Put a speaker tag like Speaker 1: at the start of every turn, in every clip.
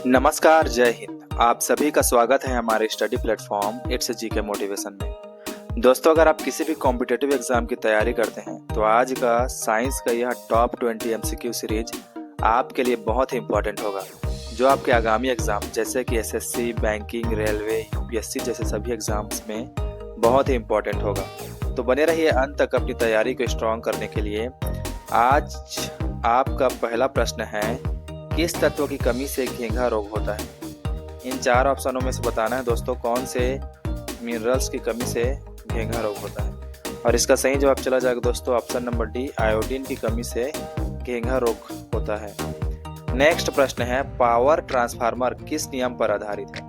Speaker 1: नमस्कार, जय हिंद। आप सभी का स्वागत है हमारे study platform it's GK motivation में। दोस्तों, अगर आप किसी भी कॉम्पिटिटिव एग्जाम की तैयारी करते हैं तो आज का साइंस का यह टॉप 20 एमसीक्यू सीरीज आपके लिए बहुत ही इम्पोर्टेंट होगा, जो आपके आगामी एग्जाम जैसे कि एसएससी, बैंकिंग, रेलवे, यूपीएससी जैसे सभी एग्जाम्स में बहुत ही इम्पोर्टेंट होगा। तो बने रहिए अंत तक अपनी तैयारी को स्ट्रॉन्ग करने के लिए। आज आपका पहला प्रश्न है, किस तत्व की कमी से घेंघा रोग होता है? इन चार ऑप्शनों में से बताना है दोस्तों, कौन से मिनरल्स की कमी से घेंघा रोग होता है। और इसका सही जवाब चला जाएगा दोस्तों ऑप्शन नंबर डी, आयोडीन की कमी से घेंघा रोग होता है। नेक्स्ट प्रश्न है, पावर ट्रांसफार्मर किस नियम पर आधारित है?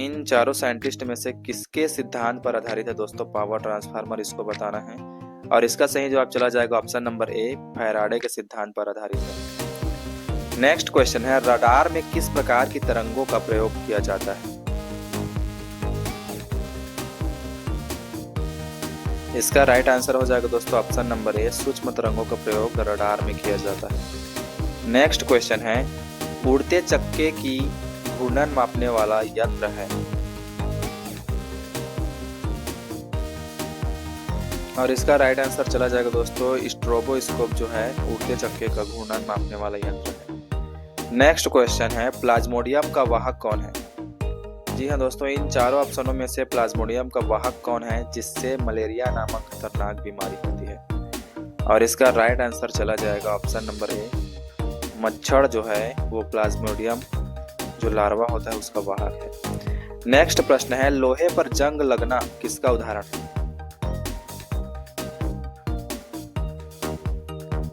Speaker 1: इन चारों साइंटिस्ट में से किसके सिद्धांत पर आधारित है दोस्तों पावर ट्रांसफार्मर, इसको बताना है। और इसका सही जवाब चला जाएगा ऑप्शन नंबर ए, फैराडे के सिद्धांत पर आधारित है। नेक्स्ट क्वेश्चन है, रडार में किस प्रकार की तरंगों का प्रयोग किया जाता है? इसका राइट आंसर हो जाएगा दोस्तों ऑप्शन नंबर ए, सूक्ष्म तरंगों का प्रयोग रडार में किया जाता है। नेक्स्ट क्वेश्चन है, उड़ते चक्के की घूर्णन मापने वाला यंत्र है? और इसका राइट आंसर चला जाएगा दोस्तों स्ट्रोबोस्कोप, जो है उड़ते चक्के का घूर्णन मापने वाला यंत्र है। नेक्स्ट क्वेश्चन है, प्लाज्मोडियम का वाहक कौन है? जी हाँ दोस्तों, इन चारों ऑप्शनों में से प्लाज्मोडियम का वाहक कौन है जिससे मलेरिया नामक खतरनाक बीमारी होती है? और इसका राइट आंसर चला जाएगा ऑप्शन नंबर ए, मच्छर जो है वो प्लाज्मोडियम जो लार्वा होता है उसका वाहक है। नेक्स्ट प्रश्न है, लोहे पर जंग लगना किसका उदाहरण है?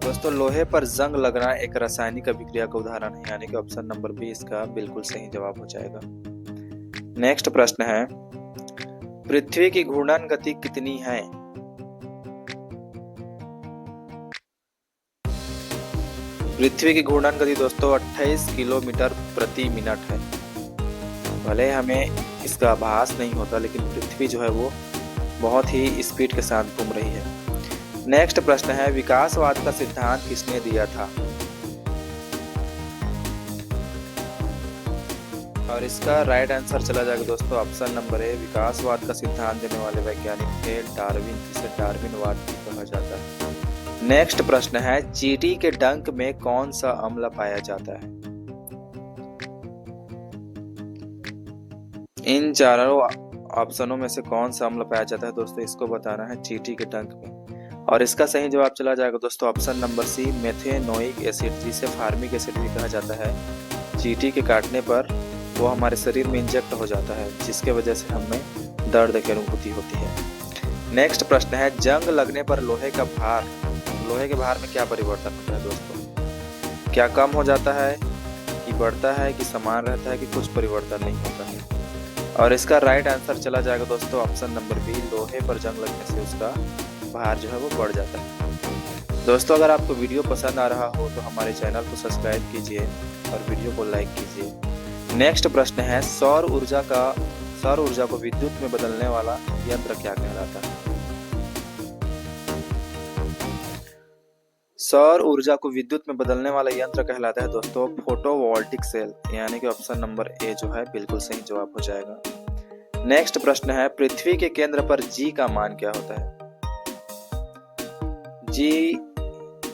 Speaker 1: दोस्तों, लोहे पर जंग लगना एक रासायनिक अभिक्रिया का उदाहरण है, यानी कि ऑप्शन नंबर बी इसका बिल्कुल सही जवाब हो जाएगा। नेक्स्ट प्रश्न है, पृथ्वी की घूर्णन गति कितनी है? पृथ्वी की घूर्णन गति दोस्तों 28 किलोमीटर प्रति मिनट है। भले हमें इसका आभास नहीं होता, लेकिन पृथ्वी जो है वो बहुत ही स्पीड के साथ घूम रही है। नेक्स्ट प्रश्न है, विकासवाद का सिद्धांत किसने दिया था? और इसका राइट आंसर चला जाएगा दोस्तों ऑप्शन नंबर ए, विकासवाद का सिद्धांत देने वाले वैज्ञानिक थे डार्विन, जिसे डार्विनवाद भी कहा जाता है। नेक्स्ट प्रश्न है, चींटी के डंक में कौन सा अम्ल पाया जाता है? इन चारों ऑप्शनों में से कौन सा अम्ल पाया जाता है दोस्तों, इसको बताना है चींटी के डंक में। और इसका सही जवाब चला जाएगा दोस्तों option number C, methanoic acid, जिसे फार्मिक एसिड भी कहा जाता है। चींटी के काटने पर वो हमारे शरीर में इंजेक्ट हो जाता है, जिसके वजह से हमें दर्द की अनुभूति होती है। नेक्स्ट प्रश्न है, जंग लगने पर लोहे के भार में क्या परिवर्तन होता है दोस्तों? क्या कम हो जाता है, कि बढ़ता है, कि समान रहता है, कि कुछ परिवर्तन नहीं होता है? और इसका राइट आंसर चला जाएगा दोस्तों ऑप्शन नंबर बी, लोहे पर जंग लगने से उसका भार जो है वो बढ़ जाता है। दोस्तों, अगर आपको वीडियो पसंद आ रहा हो तो हमारे चैनल को सब्सक्राइब कीजिए और वीडियो को लाइक कीजिए। नेक्स्ट प्रश्न है, सौर ऊर्जा को विद्युत में बदलने वाला यंत्र क्या कहलाता है? सौर ऊर्जा को विद्युत में बदलने वाला यंत्र कहलाता है दोस्तों फोटोवोल्टिक सेल, यानी कि ऑप्शन नंबर ए जो है बिल्कुल सही जवाब हो जाएगा। नेक्स्ट प्रश्न है, पृथ्वी के केंद्र पर जी का मान क्या होता है? जी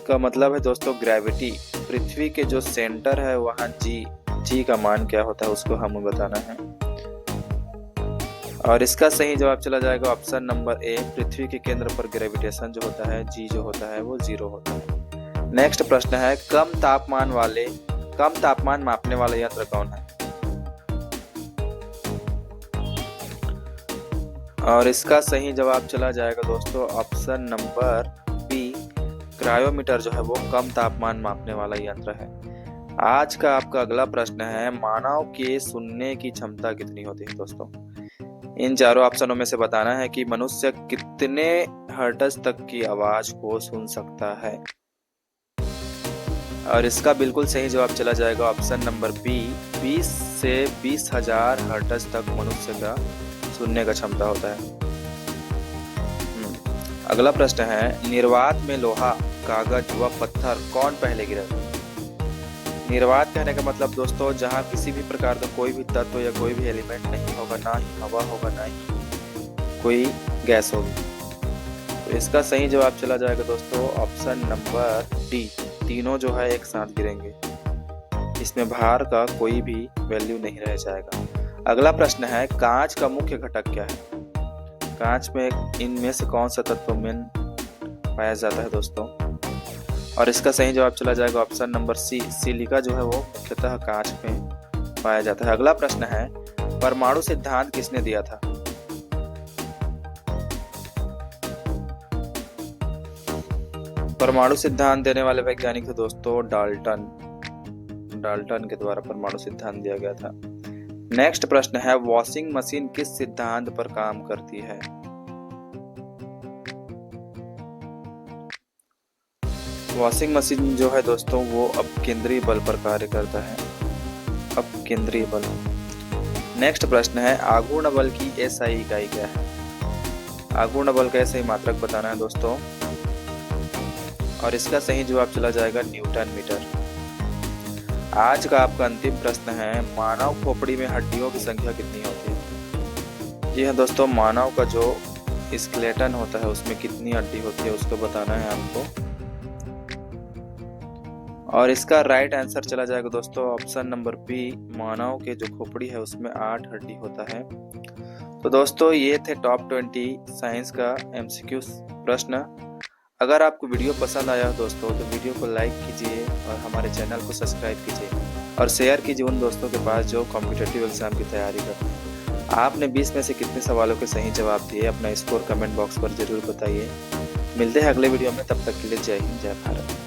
Speaker 1: का मतलब है दोस्तों ग्रेविटी। पृथ्वी के जो सेंटर है वहाँ जी का मान क्या होता है उसको हमें बताना है। और इसका सही जवाब चला जाएगा ऑप्शन नंबर ए, पृथ्वी के केंद्र पर ग्रेविटेशन जो होता है, जी जो होता है वो 0 होता है। नेक्स्ट प्रश्न है, कम तापमान मापने वाला यंत्र कौन है? और इसका सही जवाब चला जाएगा दोस्तों ऑप्शन नंबर बी, क्रायोमीटर जो है वो कम तापमान मापने वाला यंत्र है। आज का आपका अगला प्रश्न है, मानव के सुनने की क्षमता कितनी होती है दोस्तों? इन चारों ऑप्शनों में से बताना है कि मनुष्य कितने हर्ट्ज तक की आवाज को सुन सकता है। और इसका बिल्कुल सही जवाब चला जाएगा ऑप्शन नंबर बी, 20 से 20,000 हर्ट्ज तक मनुष्य का सुनने का क्षमता होता है। अगला प्रश्न है, निर्वात में लोहा, कागज व पत्थर कौन पहले गिरा था? निर्वात कहने का मतलब दोस्तों जहाँ किसी भी प्रकार का कोई भी तत्व या कोई भी एलिमेंट नहीं होगा, ना ही हवा होगा, ना ही कोई गैस होगी। तो इसका सही जवाब चला जाएगा दोस्तों ऑप्शन नंबर डी, तीनों जो है एक साथ गिरेंगे। इसमें भार का कोई भी वैल्यू नहीं रह जाएगा। अगला प्रश्न है कांच का मुख्य घटक क्या है? कांच में इनमें से कौन सा तत्व मेन पाया जाता है दोस्तों? और इसका सही जवाब चला जाएगा ऑप्शन नंबर सी, सिलिका जो है वो मुख्यतः कांच में पाया जाता है। अगला प्रश्न है परमाणु सिद्धांत किसने दिया था? परमाणु सिद्धांत देने वाले वैज्ञानिक थे दोस्तों डाल्टन के द्वारा परमाणु सिद्धांत दिया गया था। नेक्स्ट प्रश्न है वॉशिंग मशीन किस सिद्धांत पर काम करती है? वॉशिंग मशीन जो है दोस्तों वो अपकेंद्रीय बल पर कार्य करता है, अपकेंद्रीय बल। नेक्स्ट प्रश्न है आघूर्ण बल की एसआई इकाई क्या है? आघूर्ण बल का ऐसे ही मात्रक बताना है दोस्तों, और इसका सही जवाब चला जाएगा न्यूटन मीटर। आज का आपका अंतिम प्रश्न है मानव खोपड़ी में हड्डियों की संख्या कितनी होती है? जी हाँ दोस्तों, मानव का जो स्केलेटन होता है उसमें कितनी हड्डी होती है उसको बताना है आपको, और इसका राइट आंसर चला जाएगा दोस्तों ऑप्शन नंबर बी, मानव के जो खोपड़ी है उसमें 8 हड्डी होता है। तो दोस्तों ये थे टॉप 20 साइंस का एमसीक्यू प्रश्न। अगर आपको वीडियो पसंद आया हो दोस्तों तो वीडियो को लाइक कीजिए और हमारे चैनल को सब्सक्राइब कीजिए और शेयर कीजिए उन दोस्तों के पास जो कॉम्पिटिटिव एग्जाम की तैयारी करते हैं। आपने 20 में से कितने सवालों के सही जवाब दिए अपना स्कोर कमेंट बॉक्स पर जरूर बताइए। मिलते हैं अगले वीडियो में, तब तक के लिए जय हिंद जय भारत।